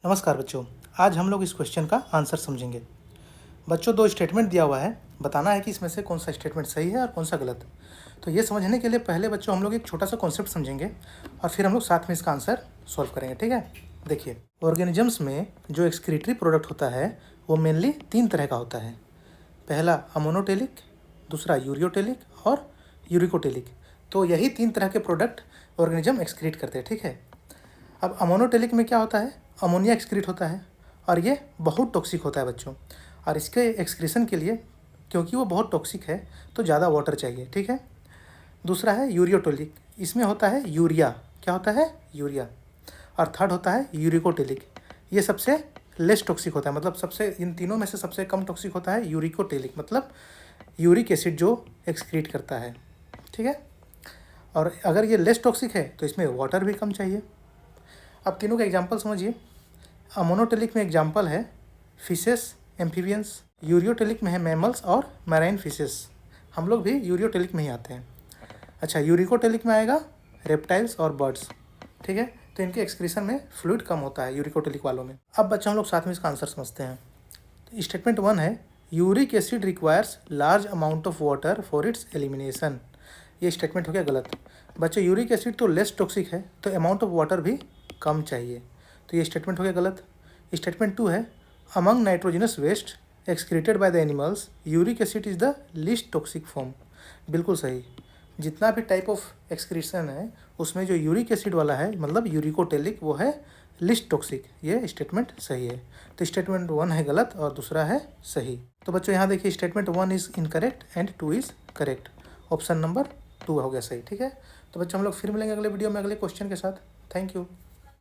नमस्कार बच्चों, आज हम लोग इस क्वेश्चन का आंसर समझेंगे। बच्चों, दो स्टेटमेंट दिया हुआ है, बताना है कि इसमें से कौन सा स्टेटमेंट सही है और कौन सा गलत। तो ये समझने के लिए पहले बच्चों हम लोग एक छोटा सा कॉन्सेप्ट समझेंगे और फिर हम लोग साथ में इसका आंसर सॉल्व करेंगे। ठीक है, देखिए, ऑर्गेनिजम्स में जो एक्सक्रीटरी प्रोडक्ट होता है वो मेनली 3 तरह का होता है। पहला अमोनोटेलिक, दूसरा यूरियोटेलिक और यूरिकोटेलिक। तो यही 3 तरह के प्रोडक्ट ऑर्गेनिज्म एक्सक्रीट करते हैं। ठीक है, अब अमोनोटेलिक में क्या होता है, अमोनिया एक्सक्रीट होता है और ये बहुत टॉक्सिक होता है बच्चों। और इसके एक्सक्रीशन के लिए, क्योंकि वो बहुत टॉक्सिक है, तो ज़्यादा वाटर चाहिए। ठीक है, दूसरा है यूरियोटेलिक, इसमें होता है यूरिया। क्या होता है? यूरिया। और थर्ड होता है यूरिकोटेलिक, ये सबसे लेस टॉक्सिक होता है, मतलब सबसे, इन तीनों में से सबसे कम टॉक्सिक होता है यूरिकोटेलिक, मतलब यूरिक एसिड जो एक्सक्रीट करता है। ठीक है, और अगर ये लेस टॉक्सिक है तो इसमें वाटर भी कम चाहिए। अब तीनों का एग्जाम्पल समझिए। अमोनोटेलिक में एग्जाम्पल है फिशेस, एम्फीबियंस। यूरियोटेलिक में है मैमल्स और मैराइन फिशेस। हम लोग भी यूरियोटेलिक में ही आते हैं। अच्छा, यूरिकोटेलिक में आएगा रेप्टाइल्स और बर्ड्स। ठीक है, तो इनके एक्सक्रीशन में फ्लूइड कम होता है यूरिकोटेलिक वालों में। अब बच्चों हम लोग साथ में इसका आंसर समझते हैं। तो स्टेटमेंट 1 है uric acid requires large amount of water for its elimination. ये स्टेटमेंट हो गया गलत। बच्चों, यूरिक एसिड तो लेस टॉक्सिक है, तो अमाउंट ऑफ वाटर भी कम चाहिए, तो ये स्टेटमेंट हो गया गलत। स्टेटमेंट 2 है among nitrogenous waste excreted by the animals uric acid is the least toxic form. बिल्कुल सही। जितना भी टाइप ऑफ एक्सक्रीशन है उसमें जो यूरिक एसिड वाला है, मतलब यूरिकोटेलिक, वो है लिस्ट टॉक्सिक। ये स्टेटमेंट सही है। तो स्टेटमेंट 1 है गलत और दूसरा है सही। तो बच्चों यहाँ देखिए, statement 1 is incorrect and 2 is correct. Option number 2 हो गया सही। ठीक है, तो बच्चों हम लोग फिर मिलेंगे अगले वीडियो में अगले क्वेश्चन के साथ। Thank you.